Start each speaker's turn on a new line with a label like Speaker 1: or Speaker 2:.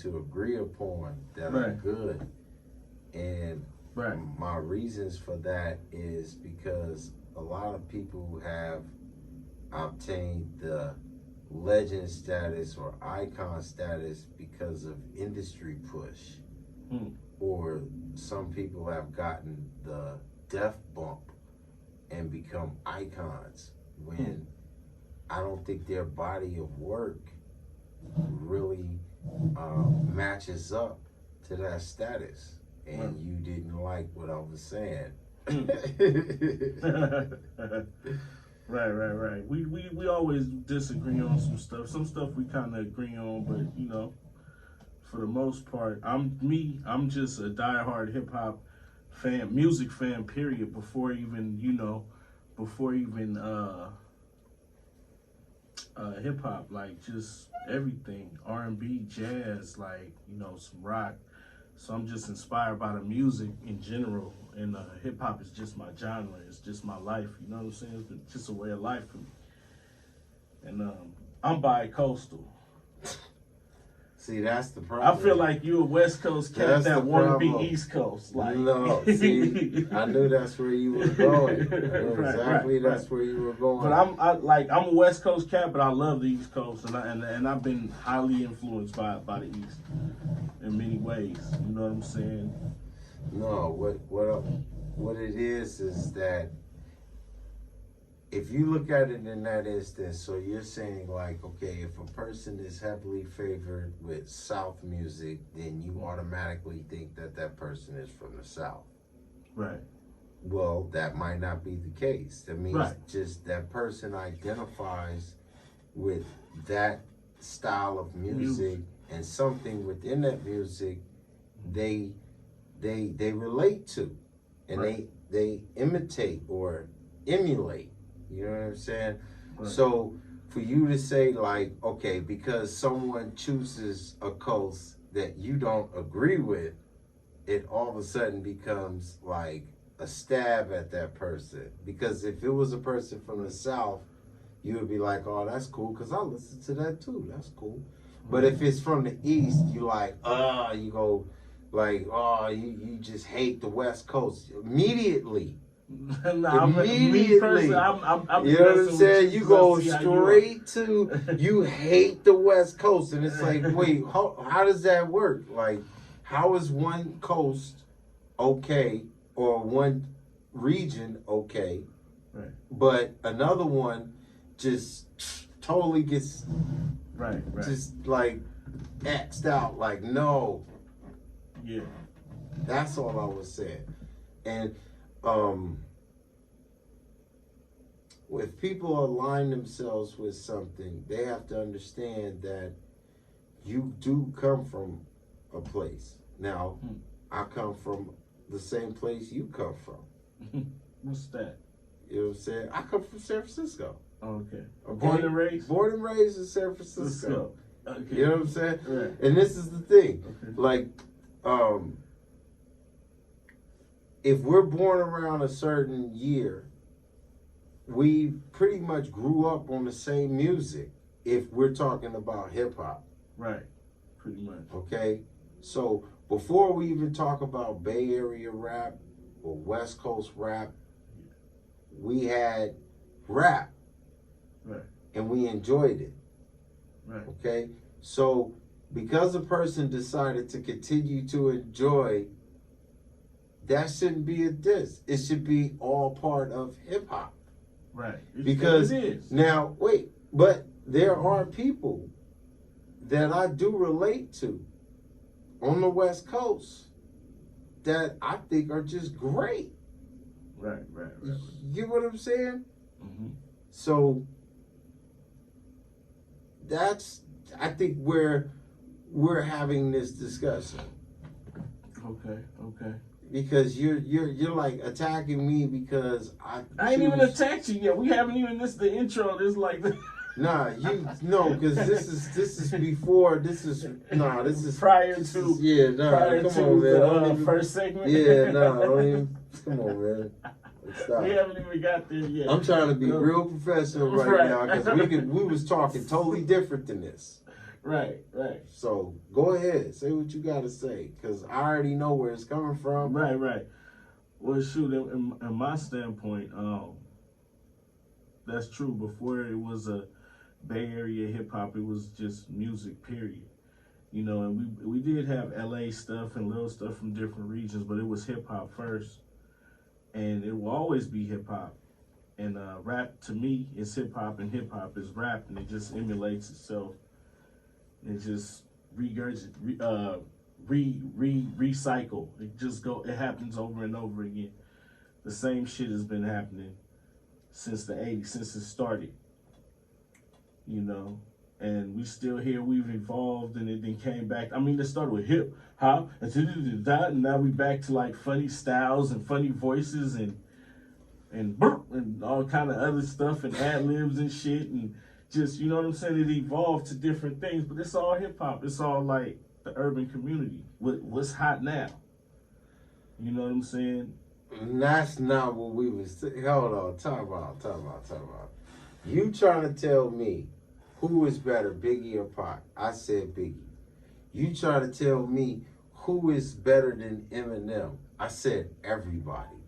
Speaker 1: to agree upon that are good. And my reasons for that is because a lot of people have obtained the legend status or icon status because of industry push. Or some people have gotten the death bump and become icons when I don't think their body of work really matches up to that status. And you didn't like what I was saying.
Speaker 2: Right. We always disagree on some stuff. Some stuff we kind of agree on, but you know, for the most part, I'm just a diehard hip hop fan, music fan, period. Before even hip hop, like just everything, R&B, jazz, like, you know, some rock. So I'm just inspired by the music in general, and hip hop is just my genre. It's just my life. You know what I'm saying? It's just a way of life for me. And I'm bi-coastal.
Speaker 1: See, that's the problem.
Speaker 2: I feel like you a West Coast cat that want to be East Coast. Like,
Speaker 1: no, see, I knew that's where you were going. I knew exactly that's where you were going.
Speaker 2: But I'm a West Coast cat, but I love the East Coast, and I've been highly influenced by the East in many ways. You know what I'm saying?
Speaker 1: No, what it is that if you look at it in that instance, so you're saying like, okay, if a person is heavily favored with South music, then you automatically think that that person is from the South.
Speaker 2: Right.
Speaker 1: Well, that might not be the case. That means just that person identifies with that style of music and something within that music they relate to, and they imitate or emulate. You know what I'm saying? Right. So for you to say like, okay, because someone chooses a coast that you don't agree with, it all of a sudden becomes like a stab at that person. Because if it was a person from the South, you would be like, oh, that's cool, because I listen to that too. That's cool. But if it's from the East, you like, you go like, oh, you just hate the West Coast immediately. Immediately.
Speaker 2: You know
Speaker 1: what I'm saying? You go straight to, you hate the West Coast. And it's like, wait, how does that work? Like, how is one coast okay, or one region okay, but another one just totally gets just like X'd out? Like, no.
Speaker 2: Yeah.
Speaker 1: That's all I was saying. And if people align themselves with something, they have to understand that you do come from a place. Now, I come from the same place you come from.
Speaker 2: What's that?
Speaker 1: You know what I'm saying? I come from San Francisco.
Speaker 2: Oh, okay. Born and raised?
Speaker 1: Born and raised in San Francisco.
Speaker 2: Okay.
Speaker 1: You know what I'm saying?
Speaker 2: Right.
Speaker 1: And this is the thing. Okay. Like, if we're born around a certain year, we pretty much grew up on the same music if we're talking about hip hop.
Speaker 2: Right. Pretty much.
Speaker 1: Okay? So before we even talk about Bay Area rap or West Coast rap, we had rap.
Speaker 2: Right.
Speaker 1: And we enjoyed it.
Speaker 2: Right.
Speaker 1: Okay? So because a person decided to continue to enjoy, that shouldn't be a diss. It should be all part of hip hop.
Speaker 2: Right.
Speaker 1: Because
Speaker 2: it is.
Speaker 1: Now, wait, but there are people that I do relate to on the West Coast that I think are just great.
Speaker 2: Right.
Speaker 1: You know what I'm saying?
Speaker 2: Mm-hmm.
Speaker 1: So that's, I think, where we're having this discussion.
Speaker 2: Okay.
Speaker 1: Because you're like attacking me because I
Speaker 2: ain't even attacked you yet. We haven't even the intro. This like the
Speaker 1: Nah, because this is before. This is
Speaker 2: prior to.
Speaker 1: Yeah, nah, come on, man.
Speaker 2: The first segment.
Speaker 1: Yeah, nah, don't even. Come on, man. Stop.
Speaker 2: We haven't even got there yet.
Speaker 1: I'm trying to be real professional right now because we was talking totally different than this.
Speaker 2: Right.
Speaker 1: So go ahead, say what you gotta say, cause I already know where it's coming from.
Speaker 2: Right. Well, shoot, in my standpoint, that's true. Before it was a Bay Area hip hop, it was just music, period. You know, and we did have LA stuff and little stuff from different regions, but it was hip hop first, and it will always be hip hop. And rap to me is hip hop, and hip hop is rap, and it just emulates itself. It just recycle. It happens over and over again. The same shit has been happening since the 80s, since it started. You know, and we still here. We've evolved, and it then came back. I mean, it started with hip hop, and now we back to like funny styles and funny voices and all kind of other stuff and ad libs and shit, and just, you know what I'm saying. It evolved to different things, but it's all hip hop. It's all like the urban community. What's hot now? You know what I'm saying?
Speaker 1: And that's not what we was. Hold on, talk about. You trying to tell me who is better, Biggie or Pac? I said Biggie. You trying to tell me who is better than Eminem? I said everybody.